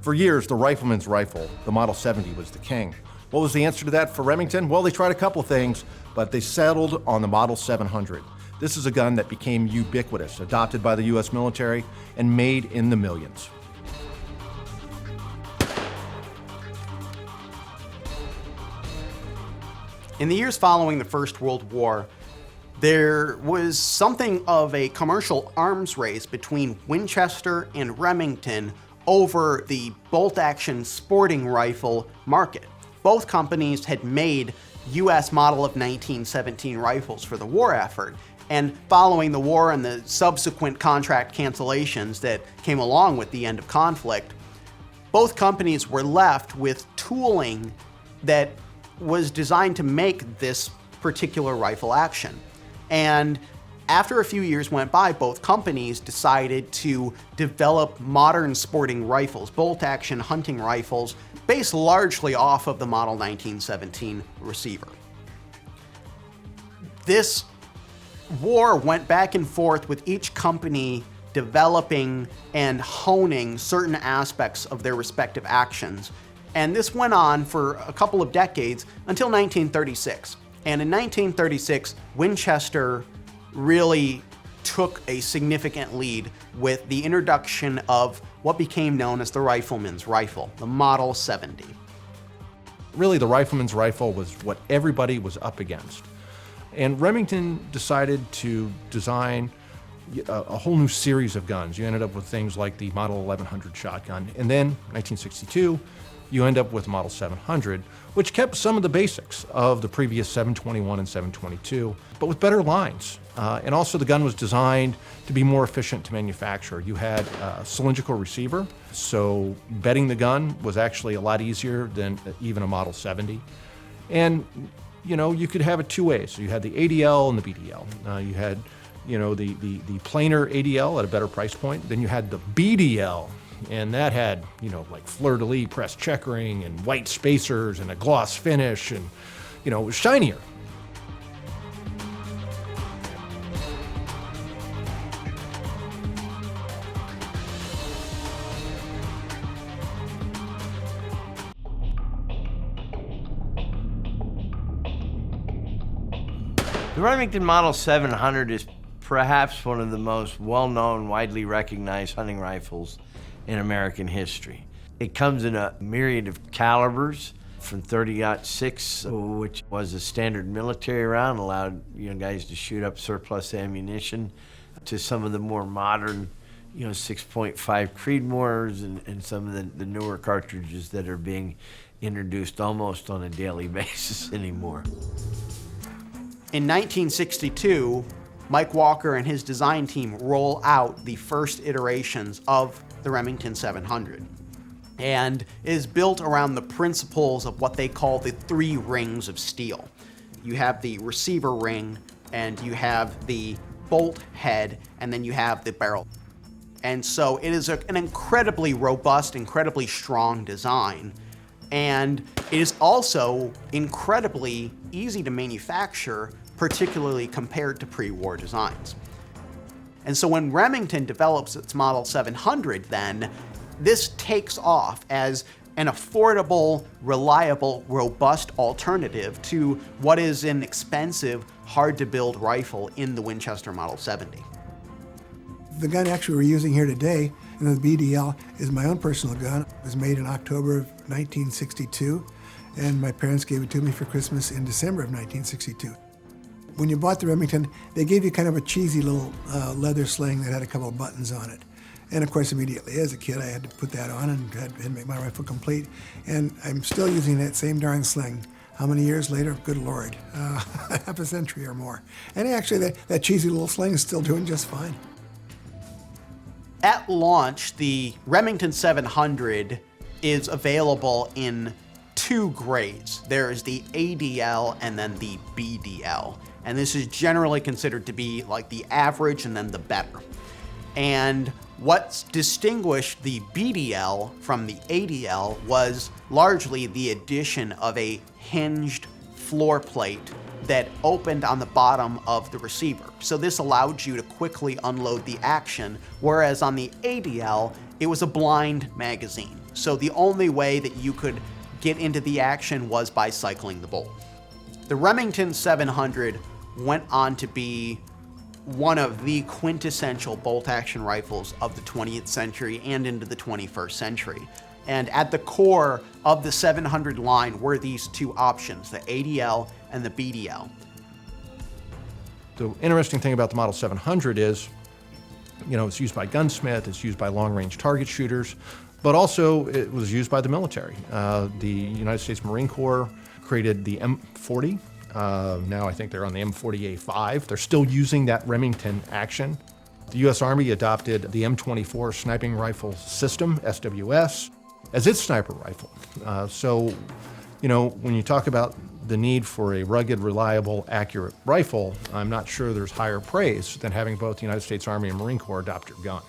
For years, the Rifleman's rifle, the Model 70, was the king. What was the answer to that for Remington? Well, they tried a couple of things, but they settled on the Model 700. This is a gun that became ubiquitous, adopted by the US military, and made in the millions. In the years following the First World War, there was something of a commercial arms race between Winchester and Remington over the bolt-action sporting rifle market. Both companies had made US model of 1917 rifles for the war effort, and following the war and the subsequent contract cancellations that came along with the end of conflict, both companies were left with tooling that was designed to make this particular rifle action. And after a few years went by, both companies decided to develop modern sporting rifles, bolt-action hunting rifles, based largely off of the Model 1917 receiver. This war went back and forth with each company developing and honing certain aspects of their respective actions. And this went on for a couple of decades until 1936. And in 1936, Winchester really took a significant lead with the introduction of what became known as the Rifleman's rifle, the Model 70. Really, the Rifleman's rifle was what everybody was up against. And Remington decided to design a whole new series of guns. You ended up with things like the Model 1100 shotgun. And then, 1962, you end up with Model 700, which kept some of the basics of the previous 721 and 722, but with better lines. And also the gun was designed to be more efficient to manufacture. You had a cylindrical receiver, so bedding the gun was actually a lot easier than even a Model 70. And you know, you could have it two ways. So you had the ADL and the BDL. You had, you know, the planar ADL at a better price point. Then you had the BDL, and that had, you know, like fleur-de-lis pressed checkering and white spacers and a gloss finish, and, you know, it was shinier. The Remington Model 700 is perhaps one of the most well-known, widely recognized hunting rifles in American history. It comes in a myriad of calibers, from .30-06, which was a standard military round, allowed guys to shoot up surplus ammunition, to some of the more modern 6.5 Creedmoors and some of the newer cartridges that are being introduced almost on a daily basis anymore. In 1962, Mike Walker and his design team roll out the first iterations of the Remington 700, and is built around the principles of what they call the three rings of steel. You have the receiver ring, and you have the bolt head, and then you have the barrel. And so it is an incredibly robust, incredibly strong design. And it is also incredibly easy to manufacture, particularly compared to pre-war designs. And so when Remington develops its Model 700 then, this takes off as an affordable, reliable, robust alternative to what is an expensive, hard-to-build rifle in the Winchester Model 70. The gun actually we're using here today, and the BDL, is my own personal gun. It was made in October of 1962, and my parents gave it to me for Christmas in December of 1962. When you bought the Remington, they gave you kind of a cheesy little leather sling that had a couple of buttons on it. And of course, immediately as a kid, I had to put that on and had to make my rifle complete. And I'm still using that same darn sling. How many years later? Good Lord, half a century or more. And actually, that cheesy little sling is still doing just fine. At launch, the Remington 700 is available in two grades. There is the ADL and then the BDL. And this is generally considered to be like the average and then the better. And what's distinguished the BDL from the ADL was largely the addition of a hinged floor plate that opened on the bottom of the receiver. So this allowed you to quickly unload the action, whereas on the ADL, it was a blind magazine. So the only way that you could get into the action was by cycling the bolt. The Remington 700 went on to be one of the quintessential bolt-action rifles of the 20th century and into the 21st century. And at the core of the 700 line were these two options, the ADL and the BDL. The interesting thing about the Model 700 is, it's used by gunsmiths, it's used by long-range target shooters, but also it was used by the military. The United States Marine Corps created the M40. Now I think they're on the M40A5. They're still using that Remington action. The U.S. Army adopted the M24 sniping rifle system, SWS, as its sniper rifle. So, when you talk about the need for a rugged, reliable, accurate rifle, I'm not sure there's higher praise than having both the United States Army and Marine Corps adopt your gun.